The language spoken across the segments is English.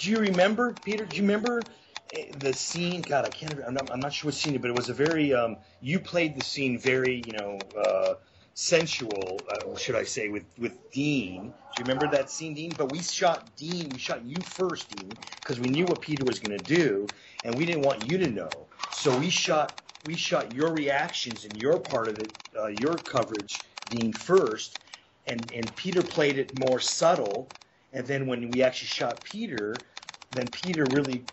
Do you remember, Peter? Do you remember the scene? God, I can't. I'm not sure what scene, but it was a very. You played the scene very, sensual. Should I say with Dean? Do you remember that scene, Dean? But we shot Dean. We shot you first, Dean, because we knew what Peter was going to do, and we didn't want you to know. So we shot your reactions and your part of it, your coverage, Dean, first, and Peter played it more subtle. And then when we actually shot Peter, then Peter really,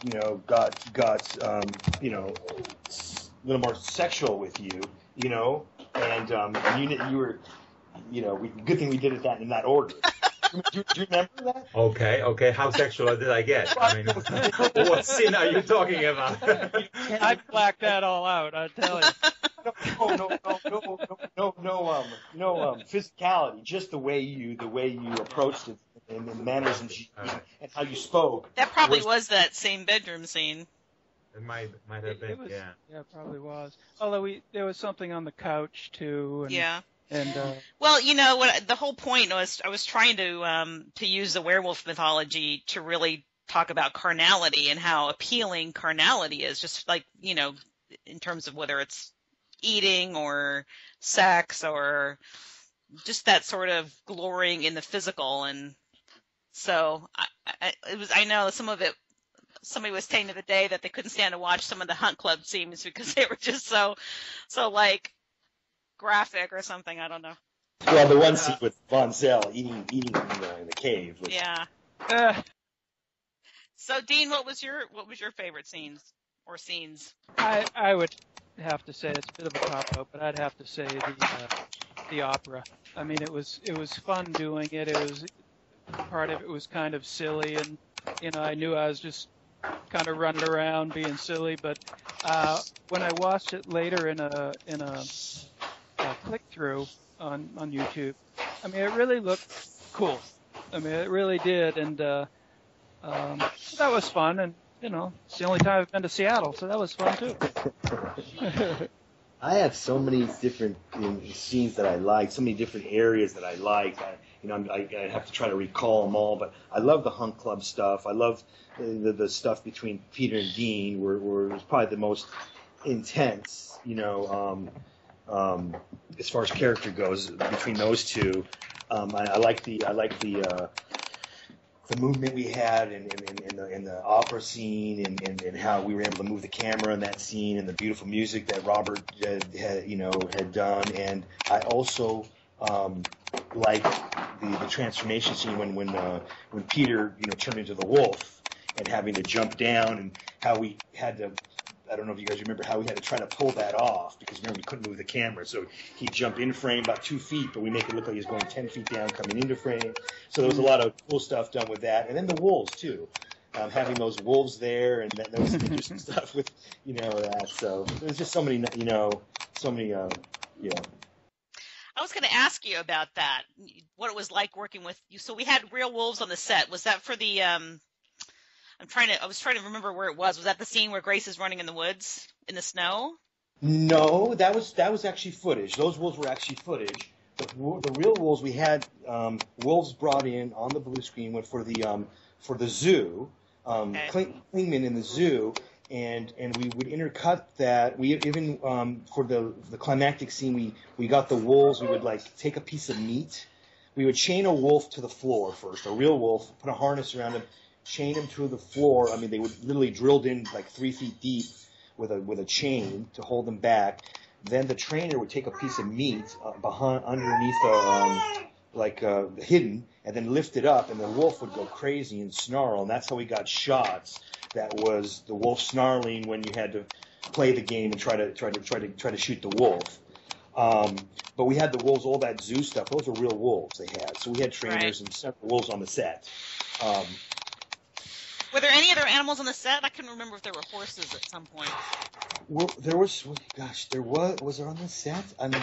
got a little more sexual with you, and you were, good thing we did it in that order. Do you remember that? Okay. How sexual did I get? I mean, what scene are you talking about? I blacked that all out, I tell you. No physicality. Just the way you approached it and the manners and and how you spoke. That probably was that same bedroom scene. It might have been. Yeah, it probably was. Although there was something on the couch too. And, yeah. And well, what the whole point was, I was trying to use the werewolf mythology to really talk about carnality and how appealing carnality is, just like, in terms of whether it's eating or sex or just that sort of glorying in the physical. And so I know some of it, somebody was saying the other day that they couldn't stand to watch some of the Hunt Club scenes because they were just so like graphic or something. I don't know. Well, the one scene with Von Zell eating in the cave. Yeah. So, Dean, what was your favorite scenes or scenes? I would have to say, it's a bit of a cop-out, but I'd have to say the opera. I mean, it was fun doing it. It was part of it was kind of silly, and I knew I was just kind of running around being silly. But when I watched it later in a click-through on YouTube, I mean, it really looked cool. I mean, it really did, and that was fun. And it's the only time I've been to Seattle, so that was fun too. I have so many different scenes that I like, so many different areas that I like. I have to try to recall them all, but I love the Hunt Club stuff. I love the stuff between Peter and Dean, where it was probably the most intense, as far as character goes between those two. I like the movement we had in the opera scene and how we were able to move the camera in that scene and the beautiful music that Robert had done. And I also like the transformation scene when Peter turned into the wolf and having to jump down, and how we had to. I don't know if you guys remember how we had to try to pull that off, because remember we couldn't move the camera. So he'd jump in frame about 2 feet, but we make it look like he's going 10 feet down coming into frame. So there was a lot of cool stuff done with that. And then the wolves too, having those wolves there, and that was some interesting stuff with, that. So there's just so many, I was going to ask you about that, what it was like working with you. So we had real wolves on the set. Was that for the, I was trying to remember where it was. Was that the scene where Grace is running in the woods in the snow? No, that was actually footage. Those wolves were actually footage. The real wolves, we had wolves brought in on the blue screen for the zoo, Klingman in the zoo, and we would intercut that. We even for the climactic scene, we got the wolves. We would take a piece of meat. We would chain a wolf to the floor first, a real wolf, put a harness around him, chain him to the floor. I mean, they would literally drilled in 3 feet deep with a chain to hold them back. Then the trainer would take a piece of meat underneath hidden, and then lift it up, and the wolf would go crazy and snarl. And that's how we got shots. That was the wolf snarling when you had to play the game and try to shoot the wolf. But we had the wolves, all that zoo stuff. Those were real wolves they had. So we had trainers and several wolves on the set. Were there any other animals on the set? I couldn't remember if there were horses at some point. Well, there was. Gosh, there was. Was there on the set? I mean,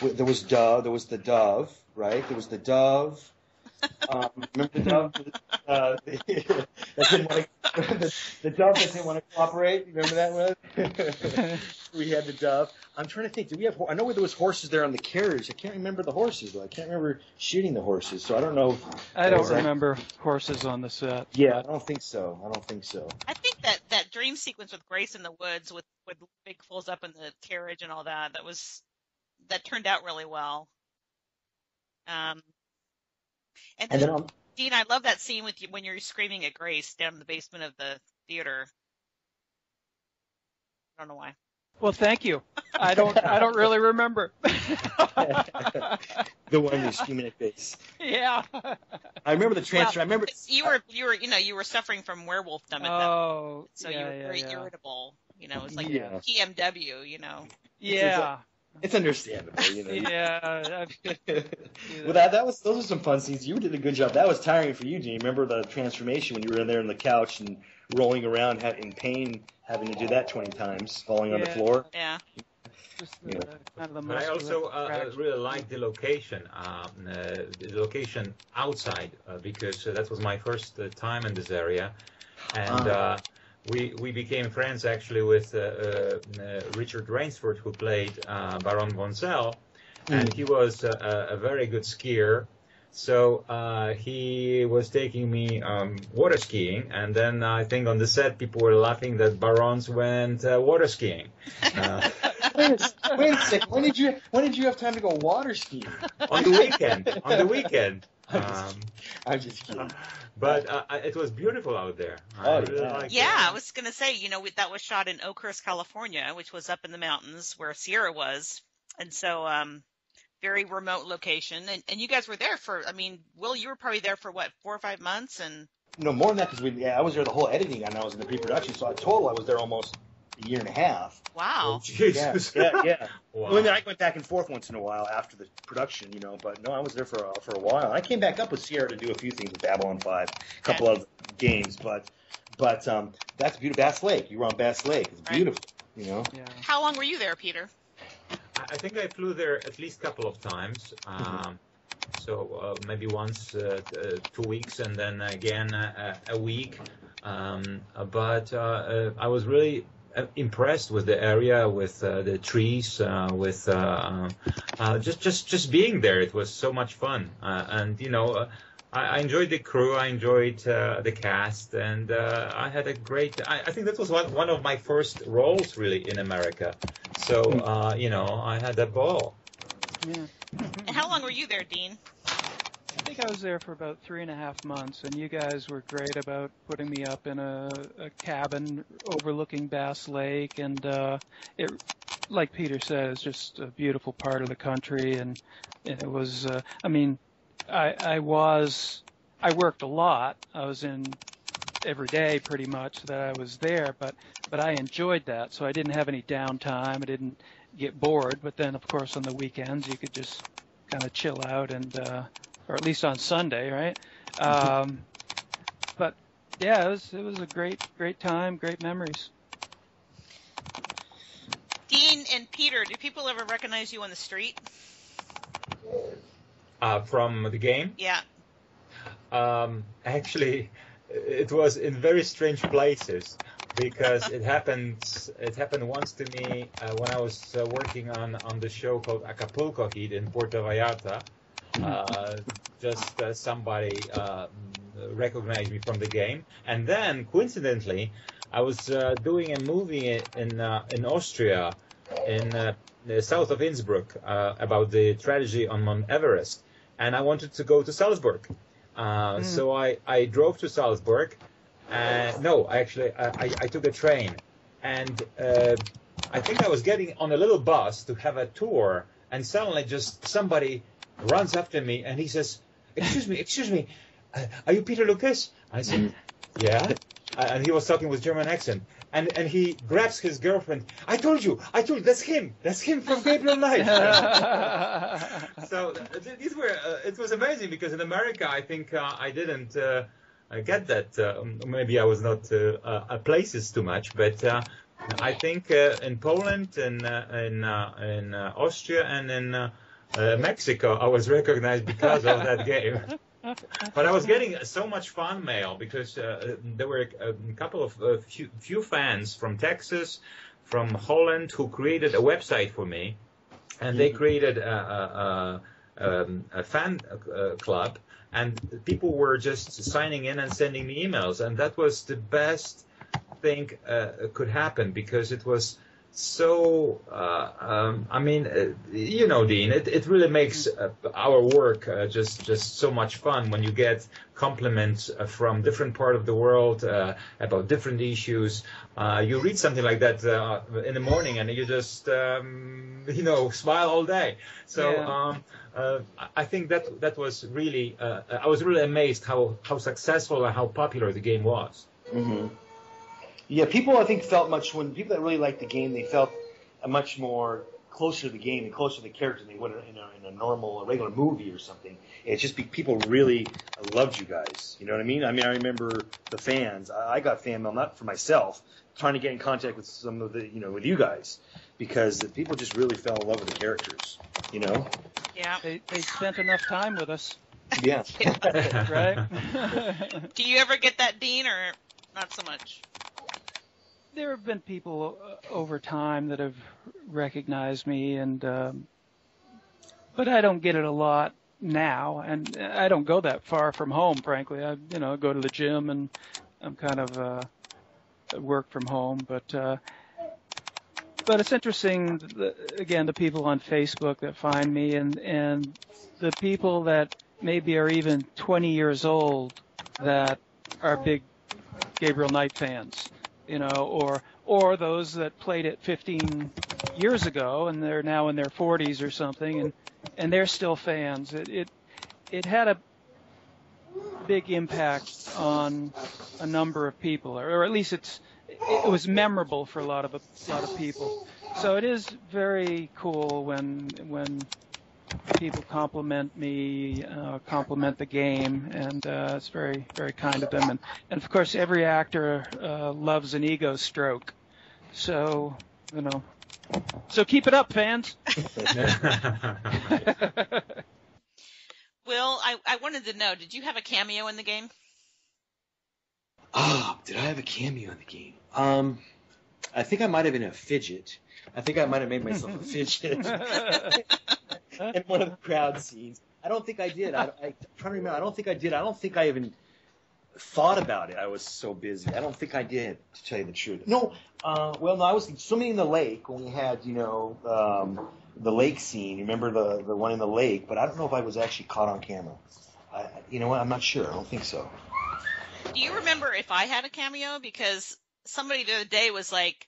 there was dove. There was the dove, right? There was the dove. Remember the dove? That didn't want to the dove that didn't want to cooperate. Remember that one? We had the dove. I'm trying to think. Did we have? I know there was horses there on the carriage. I can't remember the horses though. I can't remember shooting the horses. So I don't know. I don't remember horses on the set. Yeah, I don't think so. I think that dream sequence with Grace in the woods with Big Fool's up in the carriage and all that that turned out really well. And then Dean, I love that scene with you when you're screaming at Grace down in the basement of the theater. I don't know why. Well, thank you. I don't really remember. The one you're screaming at Grace. Yeah. I remember the transfer. Well, I remember you were suffering from werewolfdom at that point, so you were very irritable. It was like PMW. Yeah. It's understandable, Yeah. Well, those are some fun scenes. You did a good job. That was tiring for you, Gene. Remember the transformation when you were in there on the couch and rolling around in pain, having to do that 20 times, falling on the floor. Yeah. But I also really liked the location outside, because that was my first time in this area, and we became friends actually with Richard Rainsford, who played Baron von Zell, and he was a very good skier. So he was taking me water skiing, and then I think on the set people were laughing that barons went water skiing. Wait a second. When did you have time to go water skiing? On the weekend. I'm just kidding. But it was beautiful out there. I was going to say, that was shot in Oakhurst, California, which was up in the mountains where Sierra was. And so very remote location. And you guys were there Will, you were probably there for 4 or 5 months? And no, more than that, because I was there the whole editing, and I was in the pre-production. So total, I was there almost a year and a half. Wow. Jesus. Yeah. Wow. Well, I went back and forth once in a while after the production, but no, I was there for a while. I came back up with Sierra to do a few things with Babylon 5, a couple of games, but that's beautiful. Bass Lake. You were on Bass Lake. It's beautiful, Yeah. How long were you there, Peter? I think I flew there at least a couple of times. So maybe once 2 weeks, and then again a week. But I was really impressed with the area, with the trees, with just being there. It was so much fun, and I enjoyed the crew, I enjoyed the cast, and I had a great. I think that was one of my first roles really in America. So I had a ball. Yeah. And how long were you there, Dean? I think I was there for about 3.5 months, and you guys were great about putting me up in a cabin overlooking Bass Lake, and it, like Peter said, is just a beautiful part of the country, and it was. I worked a lot. I was in every day pretty much that I was there, but I enjoyed that, so I didn't have any downtime. I didn't get bored, but then of course on the weekends you could just kind of chill out and. Or at least on Sunday, right? But yeah, it was a great time, great memories. Dean and Peter, do people ever recognize you on the street? From the game? Yeah. Actually, it was in very strange places, because it happened once to me when I was working on the show called Acapulco Heat in Puerto Vallarta. Somebody recognized me from the game, and then coincidentally, I was doing a movie in Austria, in the south of Innsbruck, about the tragedy on Mount Everest, and I wanted to go to Salzburg, so I drove to Salzburg. I took a train, and I think I was getting on a little bus to have a tour, and suddenly just somebody runs after me, and he says, excuse me, are you Peter Lucas? I said, yeah. And he was talking with German accent. And he grabs his girlfriend. I told you, that's him from Gabriel Knight. So these were, it was amazing, because in America, I think I didn't get that. Maybe I was not places too much, but I think in Poland, in Austria, and in Mexico, I was recognized because of that game. But I was getting so much fan mail because there were a couple of few fans from Texas, from Holland, who created a website for me, and they created a fan club, and people were just signing in and sending me emails, and that was the best thing could happen, because it was so, I mean, you know, Dean, it really makes our work just so much fun when you get compliments from different part of the world about different issues. You read something like that in the morning, and you just, you know, smile all day. So I think that was really, I was really amazed how successful and how popular the game was. Mm-hmm. Yeah, people I think felt when people that really liked the game, they felt much more closer to the game and closer to the character than they would in a normal, regular movie or something. It's just people really loved you guys. You know what I mean? I mean, I remember the fans. I got fan mail, not for myself, trying to get in contact with some of the, you know, with you guys, because the people just really fell in love with the characters. You know? Yeah. They spent enough time with us. Yeah. Right? Do you ever get that, Dean, or not so much? There have been people over time that have recognized me, and but I don't get it a lot now, and I don't go that far from home, frankly. I go to the gym, and I'm kind of work from home, but it's interesting. Again, the people on Facebook that find me, and the people that maybe are even 20 years old that are big Gabriel Knight fans. You know, or those that played it 15 years ago and they're now in their 40s or something, and they're still fans. It had a big impact on a number of people, or at least it was memorable for a lot of people. So it is very cool when people compliment me, compliment the game, and it's very, very kind of them. And of course, every actor loves an ego stroke. So, you know, so keep it up, fans. Will, I wanted to know, did you have a cameo in the game? Oh, did I have a cameo in the game? I think I might have been a fidget. I think I might have made myself a fidget. In one of the crowd scenes. I don't think I did. I'm trying to remember. I don't think I did. I don't think I even thought about it. I was so busy. I don't think I did, to tell you the truth. No. No, I was swimming in the lake when we had, you know, the lake scene. Remember the one in the lake? But I don't know if I was actually caught on camera. You know what? I'm not sure. I don't think so. Do you remember if I had a cameo? Because somebody the other day was like,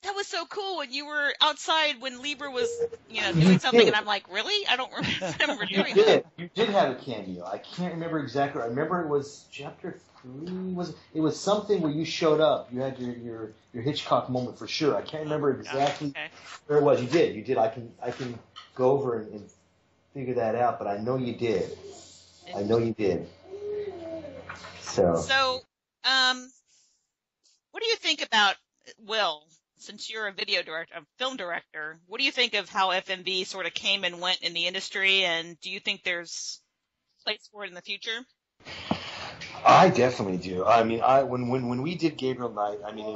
that was so cool when you were outside when Libra was, you know, doing something, and I'm like, really? I don't remember doing that. You did have a cameo. I can't remember exactly. I remember it was chapter 3. It was something where you showed up. You had your Hitchcock moment for sure. I can't remember exactly where it was. You did. I can go over and figure that out, but I know you did. So, what do you think about Will? Since you're a film director, what do you think of how FMV sort of came and went in the industry, and do you think there's place for it in the future? I definitely do. I mean, when we did Gabriel Knight, I mean,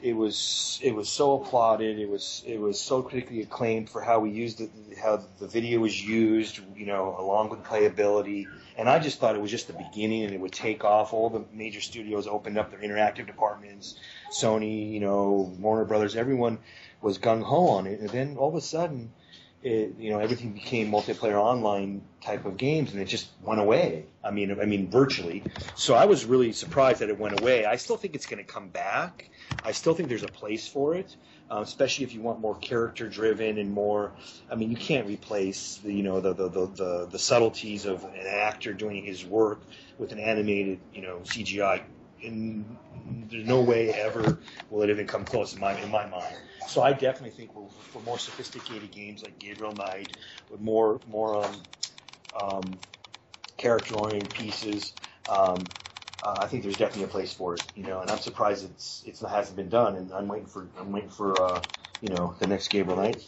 it was so applauded. It was so critically acclaimed for how we used it, how the video was used, you know, along with playability. And I just thought it was just the beginning, and it would take off. All the major studios opened up their interactive departments. Sony, you know, Warner Brothers, everyone was gung-ho on it. And then all of a sudden, everything became multiplayer online type of games, and it just went away. I mean, virtually. So I was really surprised that it went away. I still think it's going to come back. I still think there's a place for it, especially if you want more character-driven and more. I mean, you can't replace the subtleties of an actor doing his work with an animated, CGI. And there's no way ever will it even come close in my mind. So I definitely think for more sophisticated games like Gabriel Knight, with more character-oriented pieces, I think there's definitely a place for it. And I'm surprised it hasn't been done. And I'm waiting for the next Gabriel Knight.